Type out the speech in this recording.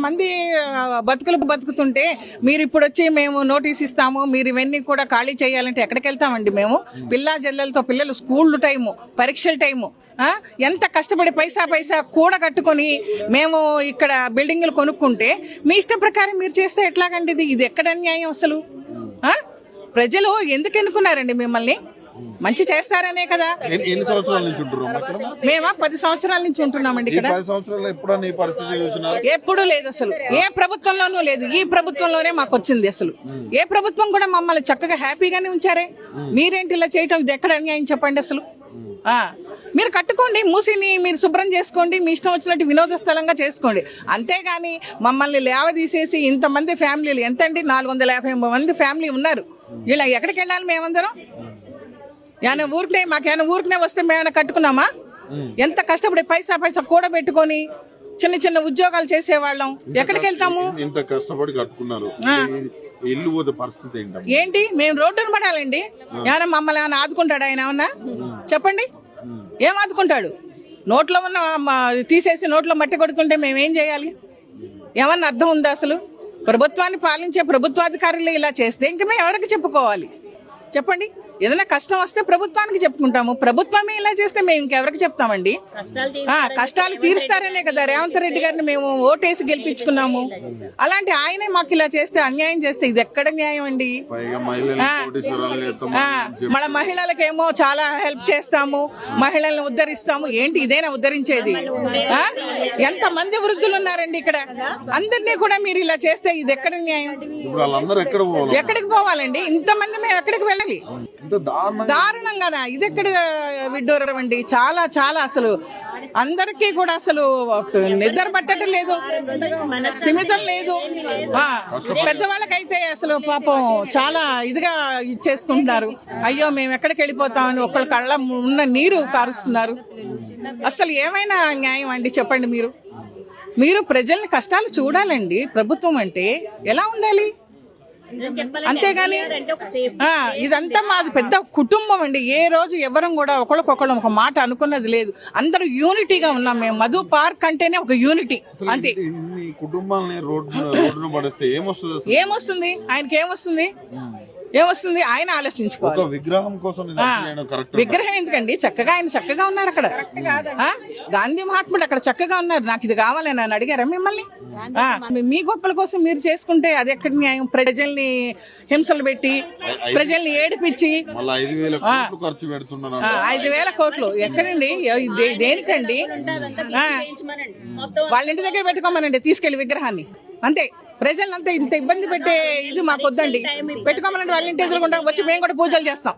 మంది బతుకులు బతుకుతుంటే మీరు ఇప్పుడు వచ్చి మేము నోటీస్ ఇస్తాము, మీరు ఇవన్నీ కూడా ఖాళీ చేయాలంటే ఎక్కడికి వెళ్తామండి మేము? పిల్లా జల్లెలతో పిల్లలు స్కూల్ టైము, పరీక్షల టైము, ఎంత కష్టపడి పైసా కూడా కట్టుకొని మేము ఇక్కడ బిల్డింగ్లు కొనుక్కుంటే మీ ఇష్ట ప్రకారం మీరు చేస్తే ఎట్లాగండి? ఇది ఎక్కడ న్యాయం అసలు? ప్రజలు ఎందుకు ఎన్నుకున్నారండి మిమ్మల్ని? మంచి చేస్తారనే కదా. ఎన్ని సంవత్సరాల నుంచి ఉంటున్నారు? మేమా 10 సంవత్సరాల నుంచి ఉంటున్నామండి ఇక్కడ. 10 సంవత్సరాల్లో ఎప్పుడన్నా ఈ పరిస్థితి చూసినారు? ఎప్పుడు లేదు అసలు, ఏ ప్రభుత్వంలోనూ లేదు. ఈ ప్రభుత్వంలోనే మాకు వచ్చింది. అసలు ఏ ప్రభుత్వం కూడా మమ్మల్ని చక్కగా హ్యాపీగానే ఉంచారే. మీరేంటి ఇలా చేయటం? ఇది ఎక్కడ అన్యాయం చెప్పండి అసలు? మీరు కట్టుకోండి, మూసిని మీరు శుభ్రం చేసుకోండి, మీ ఇష్టం వచ్చినట్టు వినోద స్థలంగా చేసుకోండి. అంతేగాని మమ్మల్ని లేవదీసేసి ఇంతమంది ఫ్యామిలీలు, ఎంతండి 450 మంది ఫ్యామిలీ ఉన్నారు. ఇలా ఎక్కడికి వెళ్ళాలి మేమందరం? ఏమైనా ఊరికనే మాకేమైనా ఊరికనే వస్తే మేమైనా కట్టుకున్నామా? ఎంత కష్టపడి పైసా కూడా పెట్టుకొని చిన్న చిన్న ఉద్యోగాలు చేసేవాళ్ళం. ఎక్కడికి వెళ్తాము? ఇంత కష్టపడి కట్టుకున్నారు, ఇల్లు పోతే పరిస్థితి ఏంటి? మేము రోడ్డును పడాలండి? ఏమైనా మమ్మల్ని ఏమైనా ఆదుకుంటాడు ఆయన? ఏమన్నా చెప్పండి, ఏం ఆదుకుంటాడు? నోట్లో ఉన్న తీసేసి నోట్లో మట్టి కొడుతుంటే మేమేం చేయాలి? ఏమన్నా అర్థం ఉందా అసలు? ప్రభుత్వాన్ని పాలించే ప్రభుత్వాధికారులు ఇలా చేస్తే ఇంక మేము ఎవరికి చెప్పుకోవాలి చెప్పండి? ఏదైనా కష్టం వస్తే ప్రభుత్వానికి చెప్పుకుంటాము. ప్రభుత్వమే ఇలా చేస్తే మేము ఇంకెవరికి చెప్తామండి? కష్టాలు తీరుస్తారనే కదా రేవంత్ రెడ్డి గారిని మేము ఓటేసి గెలిపించుకున్నాము. అలాంటి ఆయనే మాకు ఇలా చేస్తే, అన్యాయం చేస్తే ఇది ఎక్కడ న్యాయం అండి? మన మహిళలకేమో చాలా హెల్ప్ చేస్తాము, మహిళల్ని ఉద్ధరిస్తాము. ఏంటి ఇదేనా ఉద్ధరించేది? ఎంతమంది వృద్ధులు ఉన్నారండి ఇక్కడ, అందరినీ కూడా మీరు ఇలా చేస్తే ఇది ఎక్కడ న్యాయం? ఎక్కడికి పోవాలండి? ఇంతమంది మేము ఎక్కడికి వెళ్ళాలి? దారుణంగానా? ఇది ఎక్కడ విడ్డూరం అండి? చాలా చాలా అసలు అందరికీ కూడా అసలు నిద్ర పట్టడం లేదు, స్థిమితం లేదు. పెద్దవాళ్ళకైతే అసలు పాపం చాలా ఇదిగా ఇచ్చేసుకుంటున్నారు. అయ్యో మేము ఎక్కడికి వెళ్ళిపోతామని ఒకళ్ళ కళ్ళ ఉన్న నీరు కారుస్తున్నారు. అసలు ఏమైనా న్యాయం అండి చెప్పండి? మీరు ప్రజల్ని కష్టాలు చూడాలండి. ప్రభుత్వం అంటే ఎలా ఉండాలి? అంతేగాని ఇదంతా మాది పెద్ద కుటుంబం అండి. ఏ రోజు ఎవరం కూడా ఒకళ్ళకొకళ్ళం ఒక మాట అనుకున్నది లేదు. అందరూ యూనిటీగా ఉన్నాం. మేము మధు పార్క్ అంటేనే ఒక యూనిటీ, అంతే. ఏమొస్తుంది ఆయనకి? ఏమొస్తుంది? ఆయన ఆలోచించుకోవాలి. విగ్రహం ఎందుకండి? చక్కగా ఆయన చక్కగా ఉన్నారు అక్కడ. గాంధీ మహాత్ముడు అక్కడ చక్కగా ఉన్నారు. నాకు ఇది కావాలని నన్ను అడిగారా మిమ్మల్ని? మీ గొప్పల కోసం మీరు చేసుకుంటే అది ఎక్కడ న్యాయం? ప్రజల్ని హింసలు పెట్టి, ప్రజల్ని ఏడిపించి 5,000 కోట్లు ఎక్కడండి? దేనికండి? వాళ్ళ ఇంటి దగ్గర పెట్టుకోమనండి తీసుకెళ్లి విగ్రహాన్ని, అంతే. ప్రజలంతా ఇంత ఇబ్బంది పెట్టే ఇది మాకు వద్దండి. పెట్టుకోమనండి వాళ్ళ ఇంటి ఎదురుకుండా వచ్చి మేము కూడా పూజలు చేస్తాం.